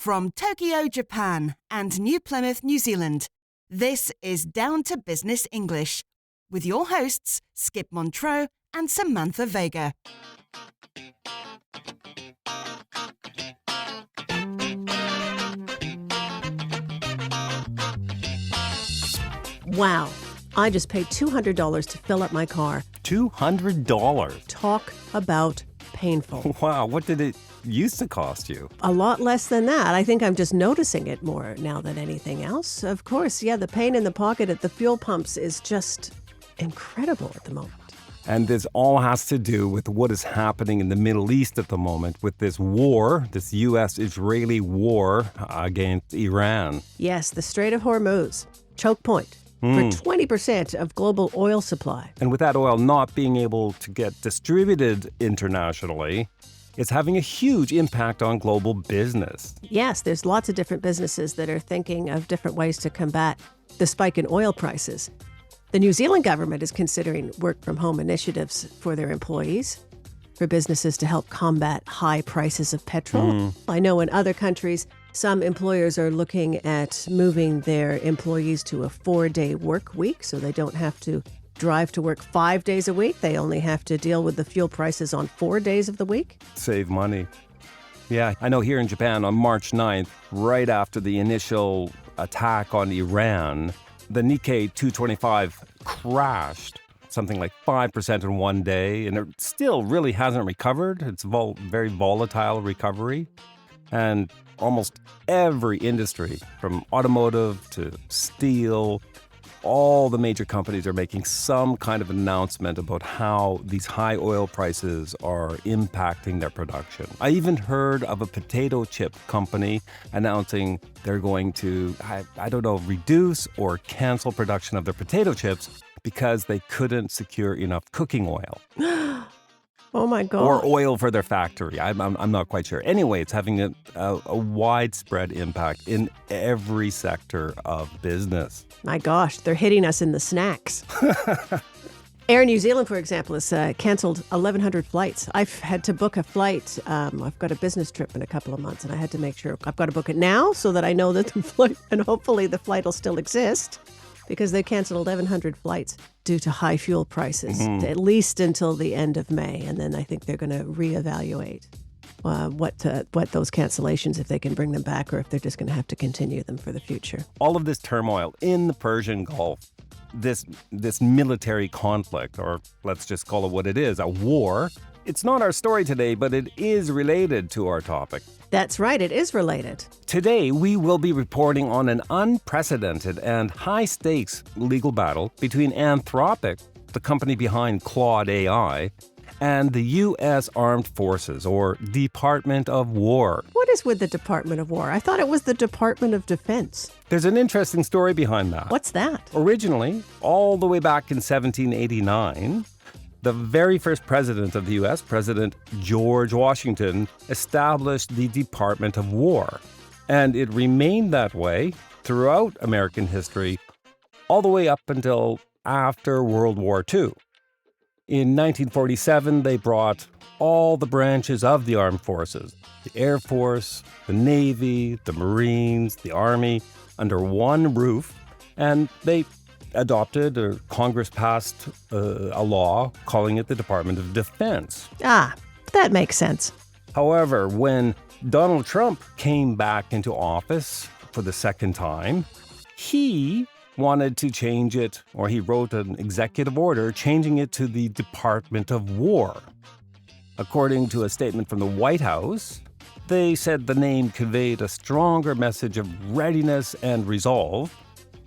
From Tokyo, Japan and New Plymouth, New Zealand, this is Down to Business English with your hosts, Skip Montreux and Samantha Vega. Wow, I just paid $200 to fill up my car. $200? Talk about painful. Wow, what did it used to cost you? A lot less than that. I think I'm just noticing it more now than anything else. Of course, yeah, the pain in the pocket at the fuel pumps is just incredible at the moment. And this all has to do with what is happening in the Middle East at the moment with this war, this U.S.-Israeli war against Iran. Yes, the Strait of Hormuz, choke point for 20% of global oil supply. And with that oil not being able to get distributed internationally, it's having a huge impact on global business. Yes, there's lots of different businesses that are thinking of different ways to combat the spike in oil prices. The New Zealand government is considering work-from-home initiatives for their employees, for businesses to help combat high prices of petrol. I know in other countries, some employers are looking at moving their employees to a 4-day work week so they don't have to drive to work 5 days a week. They only have to deal with the fuel prices on 4 days of the week. Save money. Yeah, I know here in Japan on March 9th, right after the initial attack on Iran, the Nikkei 225 crashed something like 5% in one day, and it still really hasn't recovered. It's a very volatile recovery. And almost every industry, from automotive to steel, all the major companies are making some kind of announcement about how these high oil prices are impacting their production. I even heard of a potato chip company announcing they're going to, reduce or cancel production of their potato chips because they couldn't secure enough cooking oil. Oh my God. Or oil for their factory. I'm not quite sure. Anyway, it's having a widespread impact in every sector of business. My gosh, they're hitting us in the snacks. Air New Zealand, for example, has canceled 1,100 flights. I've had to book a flight. I've got a business trip in a couple of months, and I had to make sure I've got to book it now so that I know that the flight, and hopefully the flight will still exist, because they canceled 1,100 flights due to high fuel prices, at least until the end of May. And then I think they're going to reevaluate what those cancellations, if they can bring them back or if they're just going to have to continue them for the future. All of this turmoil in the Persian Gulf, this military conflict, or let's just call it what it is, a war. It's not our story today, but it is related to our topic. That's right, it is related. Today, we will be reporting on an unprecedented and high-stakes legal battle between Anthropic, the company behind Claude AI, and the U.S. Armed Forces, or Department of War. What is with the Department of War? I thought it was the Department of Defense. There's an interesting story behind that. What's that? Originally, all the way back in 1789, the very first president of the U.S., President George Washington, established the Department of War. And it remained that way throughout American history, all the way up until after World War II. In 1947, they brought all the branches of the armed forces, the Air Force, the Navy, the Marines, the Army, under one roof, and they adopted, or Congress passed a law calling it the Department of Defense. Ah, that makes sense. However, when Donald Trump came back into office for the second time, he wanted to change it, or he wrote an executive order changing it to the Department of War. According to a statement from the White House, they said the name conveyed a stronger message of readiness and resolve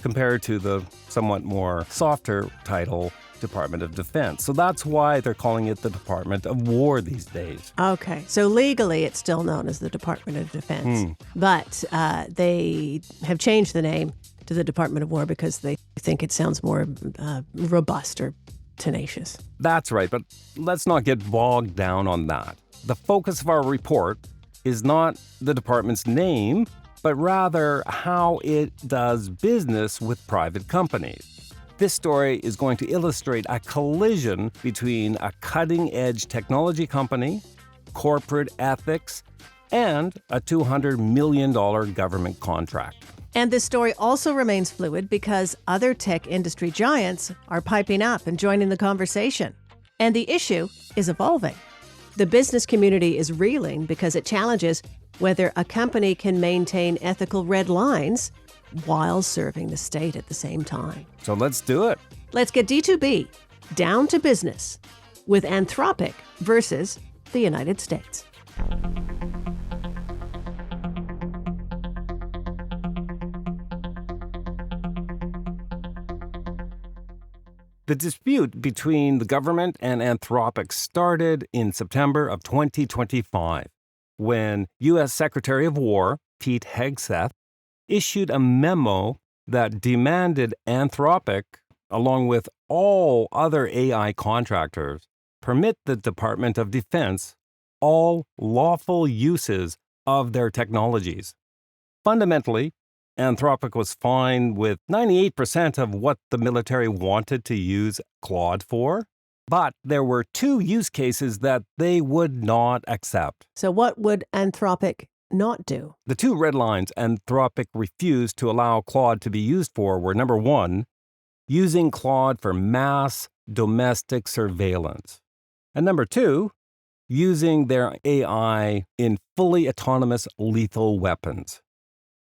compared to the somewhat more softer title, Department of Defense. So that's why they're calling it the Department of War these days. Okay, so legally it's still known as the Department of Defense, but they have changed the name to the Department of War because they think it sounds more robust or tenacious. That's right, but let's not get bogged down on that. The focus of our report is not the department's name, but rather how it does business with private companies. This story is going to illustrate a collision between a cutting-edge technology company, corporate ethics, and a $200 million government contract. And this story also remains fluid because other tech industry giants are piping up and joining the conversation. And the issue is evolving. The business community is reeling because it challenges whether a company can maintain ethical red lines while serving the state at the same time. So let's do it. Let's get D2B down to business with Anthropic versus the United States. The dispute between the government and Anthropic started in September of 2025 when U.S. Secretary of War Pete Hegseth issued a memo that demanded Anthropic, along with all other AI contractors, permit the Department of Defense all lawful uses of their technologies. Fundamentally, Anthropic was fine with 98% of what the military wanted to use Claude for, but there were two use cases that they would not accept. So what would Anthropic not do? The two red lines Anthropic refused to allow Claude to be used for were, number one, using Claude for mass domestic surveillance, and number two, using their AI in fully autonomous lethal weapons.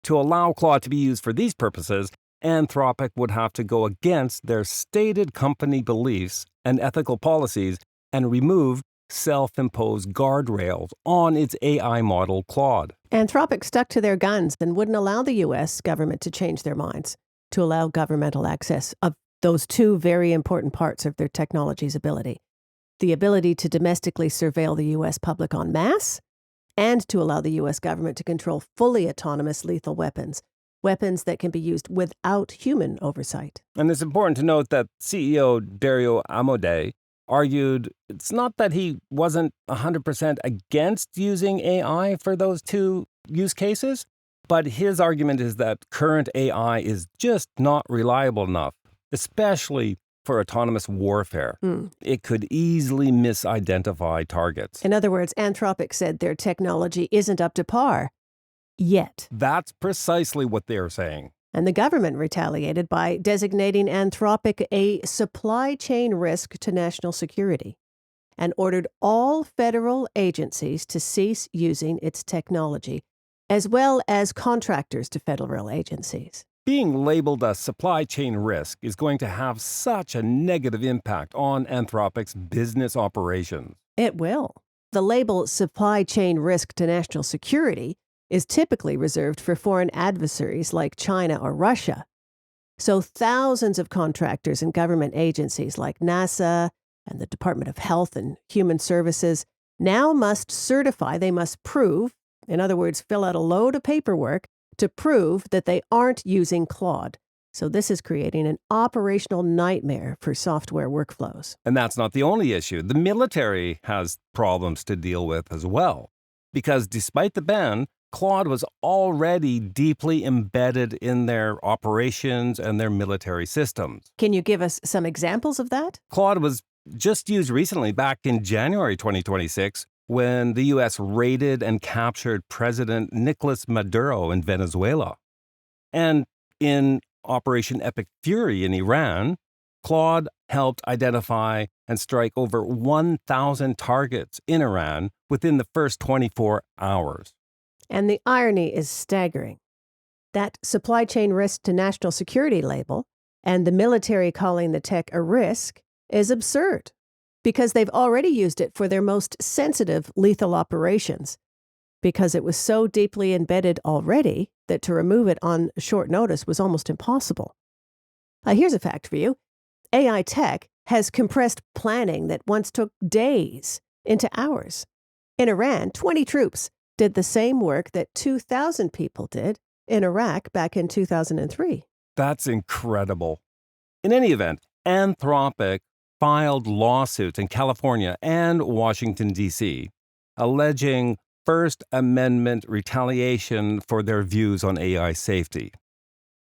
To allow Claude to be used for these purposes, Anthropic would have to go against their stated company beliefs and ethical policies and remove self-imposed guardrails on its AI model, Claude. Anthropic stuck to their guns and wouldn't allow the U.S. government to change their minds to allow governmental access of those two very important parts of their technology's ability. The ability to domestically surveil the U.S. public en masse, and to allow the U.S. government to control fully autonomous lethal weapons, weapons that can be used without human oversight. And it's important to note that CEO Dario Amodei argued it's not that he wasn't 100% against using AI for those two use cases, but his argument is that current AI is just not reliable enough, especially for autonomous warfare. It could easily misidentify targets. In other words, Anthropic said their technology isn't up to par yet. That's precisely what they're saying. And the government retaliated by designating Anthropic a supply chain risk to national security and ordered all federal agencies to cease using its technology, as well as contractors to federal agencies. Being labeled a supply chain risk is going to have such a negative impact on Anthropic's business operations. It will. The label supply chain risk to national security is typically reserved for foreign adversaries like China or Russia. So thousands of contractors and government agencies like NASA and the Department of Health and Human Services now must certify, they must prove, in other words, fill out a load of paperwork to prove that they aren't using Claude. So this is creating an operational nightmare for software workflows. And that's not the only issue. The military has problems to deal with as well. Because despite the ban, Claude was already deeply embedded in their operations and their military systems. Can you give us some examples of that? Claude was just used recently, back in January 2026, when the U.S. raided and captured President Nicolas Maduro in Venezuela. And in Operation Epic Fury in Iran, Claude helped identify and strike over 1,000 targets in Iran within the first 24 hours. And the irony is staggering. That supply chain risk to national security label and the military calling the tech a risk is absurd, because they've already used it for their most sensitive lethal operations, because it was so deeply embedded already that to remove it on short notice was almost impossible. Here's a fact for you. AI tech has compressed planning that once took days into hours. In Iran, 20 troops did the same work that 2,000 people did in Iraq back in 2003. That's incredible. In any event, Anthropic filed lawsuits in California and Washington, D.C., alleging First Amendment retaliation for their views on AI safety.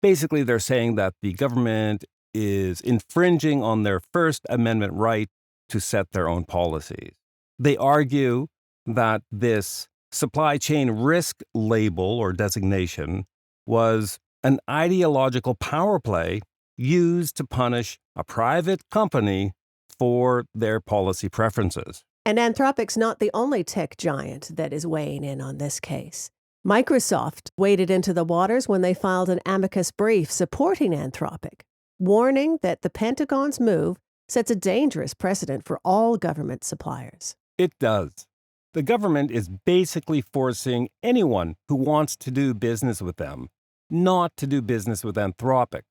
Basically, they're saying that the government is infringing on their First Amendment right to set their own policies. They argue that this supply chain risk label or designation was an ideological power play used to punish a private company for their policy preferences. And Anthropic's not the only tech giant that is weighing in on this case. Microsoft waded into the waters when they filed an amicus brief supporting Anthropic, warning that the Pentagon's move sets a dangerous precedent for all government suppliers. It does. The government is basically forcing anyone who wants to do business with them not to do business with Anthropic.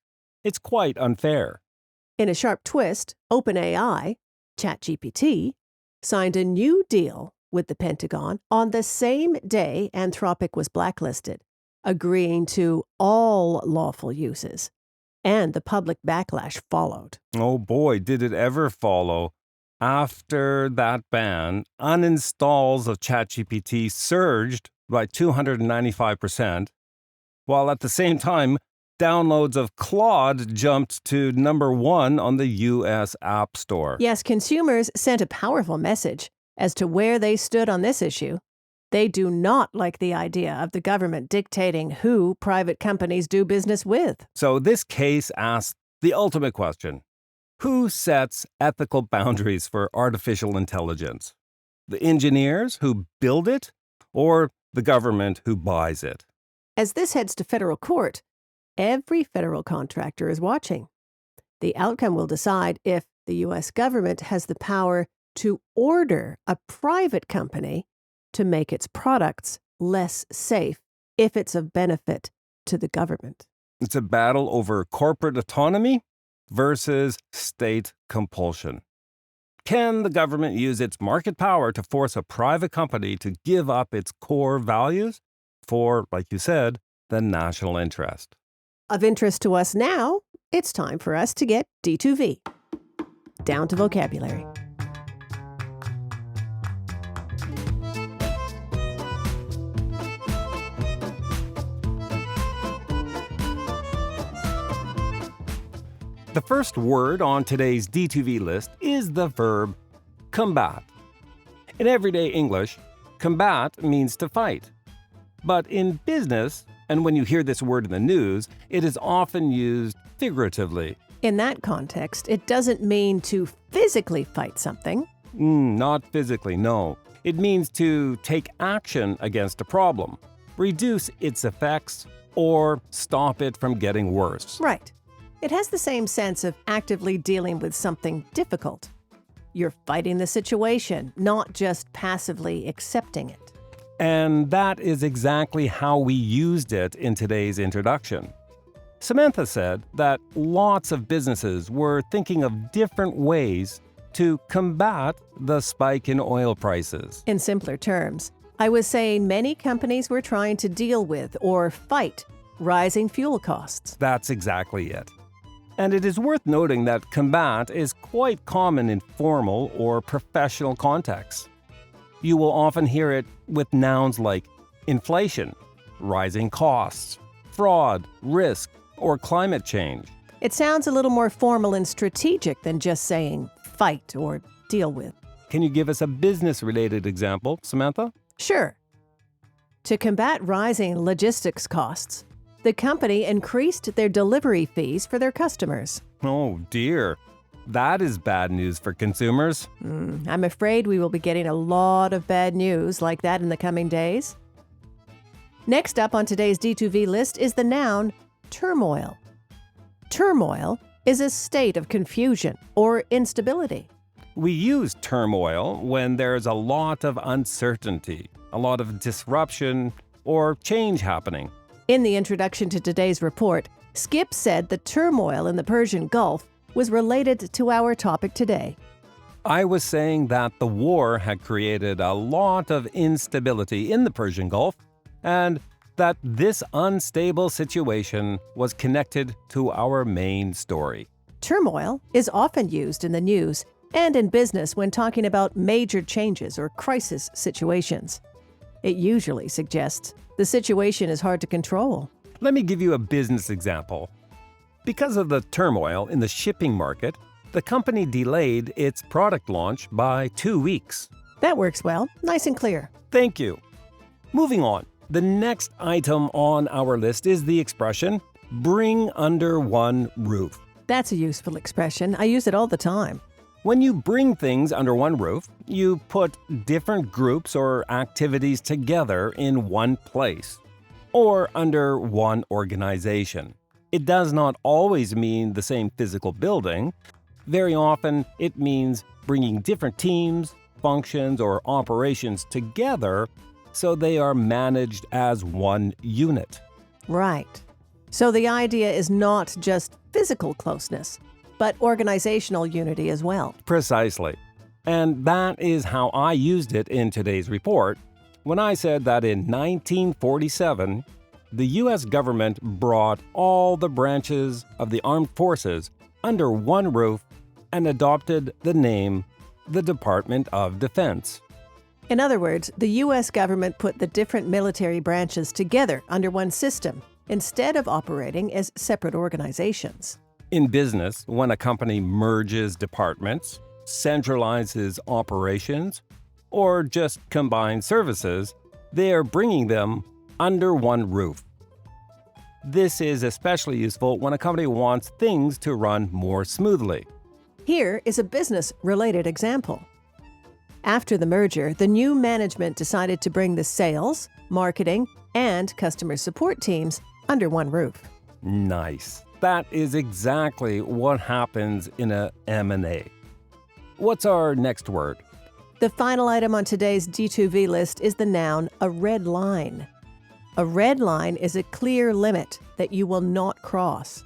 It's quite unfair. In a sharp twist, OpenAI, ChatGPT, signed a new deal with the Pentagon on the same day Anthropic was blacklisted, agreeing to all lawful uses. And the public backlash followed. Oh boy, did it ever follow. After that ban, uninstalls of ChatGPT surged by 295%, while at the same time, downloads of Claude jumped to #1 on the U.S. App Store. Yes, consumers sent a powerful message as to where they stood on this issue. They do not like the idea of the government dictating who private companies do business with. So this case asks the ultimate question. Who sets ethical boundaries for artificial intelligence? The engineers who build it or the government who buys it? As this heads to federal court, every federal contractor is watching. The outcome will decide if the U.S. government has the power to order a private company to make its products less safe if it's of benefit to the government. It's a battle over corporate autonomy versus state compulsion. Can the government use its market power to force a private company to give up its core values for, like you said, the national interest? Of interest to us now, it's time for us to get D2V. Down to vocabulary. The first word on today's D2V list is the verb combat. In everyday English, combat means to fight. But in business, and when you hear this word in the news, it is often used figuratively. In that context, it doesn't mean to physically fight something. Not physically, no. It means to take action against a problem, reduce its effects, or stop it from getting worse. Right. It has the same sense of actively dealing with something difficult. You're fighting the situation, not just passively accepting it. And that is exactly how we used it in today's introduction. Samantha said that lots of businesses were thinking of different ways to combat the spike in oil prices. In simpler terms, I was saying many companies were trying to deal with or fight rising fuel costs. That's exactly it. And it is worth noting that combat is quite common in formal or professional contexts. You will often hear it with nouns like inflation, rising costs, fraud, risk, or climate change. It sounds a little more formal and strategic than just saying fight or deal with. Can you give us a business-related example, Samantha? Sure. To combat rising logistics costs, the company increased their delivery fees for their customers. Oh dear. That is bad news for consumers. I'm afraid we will be getting a lot of bad news like that in the coming days. Next up on today's D2V list is the noun turmoil. Turmoil is a state of confusion or instability. We use turmoil when there's a lot of uncertainty, a lot of disruption, or change happening. In the introduction to today's report, Skip said the turmoil in the Persian Gulf was related to our topic today. I was saying that the war had created a lot of instability in the Persian Gulf, and that this unstable situation was connected to our main story. Turmoil is often used in the news and in business when talking about major changes or crisis situations. It usually suggests the situation is hard to control. Let me give you a business example. Because of the turmoil in the shipping market, the company delayed its product launch by 2 weeks. That works well, nice and clear. Thank you. Moving on, the next item on our list is the expression, bring under one roof. That's a useful expression. I use it all the time. When you bring things under one roof, you put different groups or activities together in one place or under one organization. It does not always mean the same physical building. Very often, it means bringing different teams, functions, or operations together so they are managed as one unit. Right. So the idea is not just physical closeness, but organizational unity as well. Precisely. And that is how I used it in today's report when I said that in 1947, the U.S. government brought all the branches of the armed forces under one roof and adopted the name the Department of Defense. In other words, the U.S. government put the different military branches together under one system instead of operating as separate organizations. In business, when a company merges departments, centralizes operations, or just combines services, they are bringing them under one roof. This is especially useful when a company wants things to run more smoothly. Here is a business-related example. After the merger, the new management decided to bring the sales, marketing, and customer support teams under one roof. Nice. That is exactly what happens in a M&A. What's our next word? The final item on today's D2V list is the noun a red line. A red line is a clear limit that you will not cross.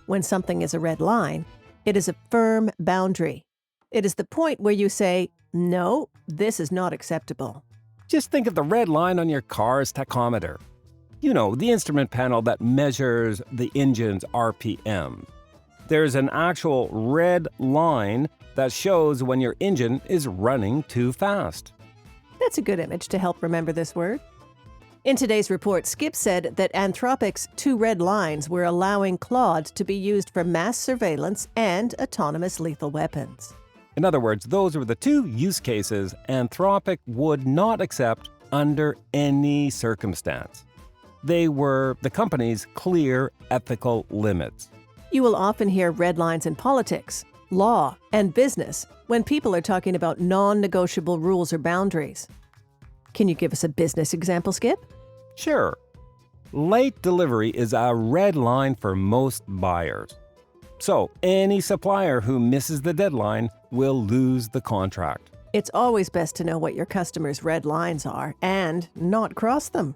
When something is a red line, it is a firm boundary. It is the point where you say, no, this is not acceptable. Just think of the red line on your car's tachometer. You know, the instrument panel that measures the engine's RPM. There's an actual red line that shows when your engine is running too fast. That's a good image to help remember this word. In today's report, Skip said that Anthropic's two red lines were allowing Claude to be used for mass surveillance and autonomous lethal weapons. In other words, those were the two use cases Anthropic would not accept under any circumstance. They were the company's clear ethical limits. You will often hear red lines in politics, law, and business when people are talking about non-negotiable rules or boundaries. Can you give us a business example, Skip? Sure. Late delivery is a red line for most buyers. So, any supplier who misses the deadline will lose the contract. It's always best to know what your customers' red lines are and not cross them.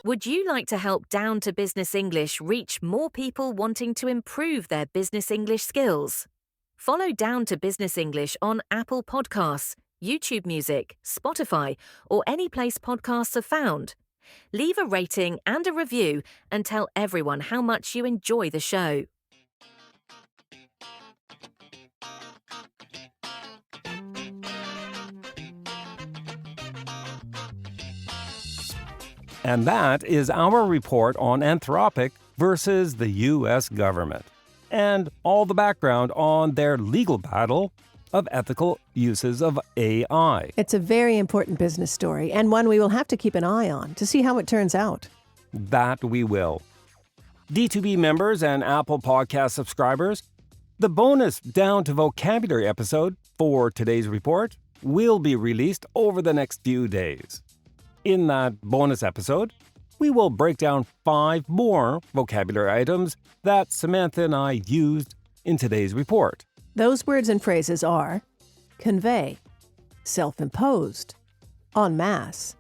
Would you like to help Down to Business English reach more people wanting to improve their business English skills? Follow Down to Business English on Apple Podcasts, YouTube Music, Spotify, or any place podcasts are found. Leave a rating and a review and tell everyone how much you enjoy the show. And that is our report on Anthropic versus the U.S. government, and all the background on their legal battle of ethical uses of AI. It's a very important business story and one we will have to keep an eye on to see how it turns out. That we will. D2B members and Apple Podcast subscribers, the bonus Down to Vocabulary episode for today's report will be released over the next few days. In that bonus episode, we will break down 5 more vocabulary items that Samantha and I used in today's report. Those words and phrases are convey, self-imposed, en masse,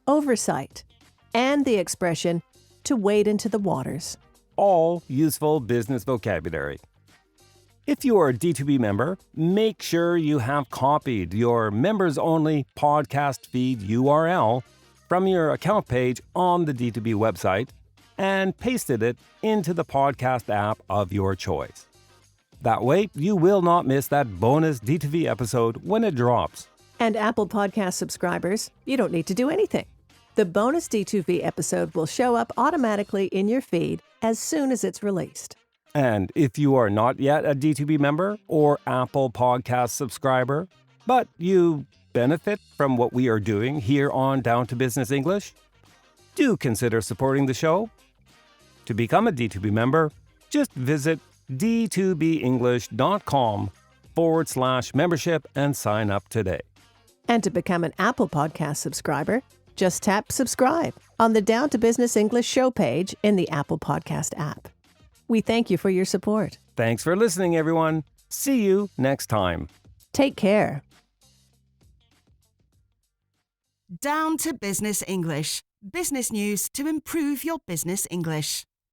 oversight, and the expression to wade into the waters. All useful business vocabulary. If you are a D2B member, make sure you have copied your members-only podcast feed URL from your account page on the D2B website and pasted it into the podcast app of your choice. That way, you will not miss that bonus D2V episode when it drops. And Apple Podcast subscribers, you don't need to do anything. The bonus D2V episode will show up automatically in your feed as soon as it's released. And if you are not yet a D2B member or Apple Podcast subscriber, but you benefit from what we are doing here on Down to Business English? Do consider supporting the show. To become a D2B member, just visit d2benglish.com/membership and sign up today. And to become an Apple Podcast subscriber, just tap subscribe on the Down to Business English show page in the Apple Podcast app. We thank you for your support. Thanks for listening, everyone. See you next time. Take care. Down to Business English. Business news to improve your business English.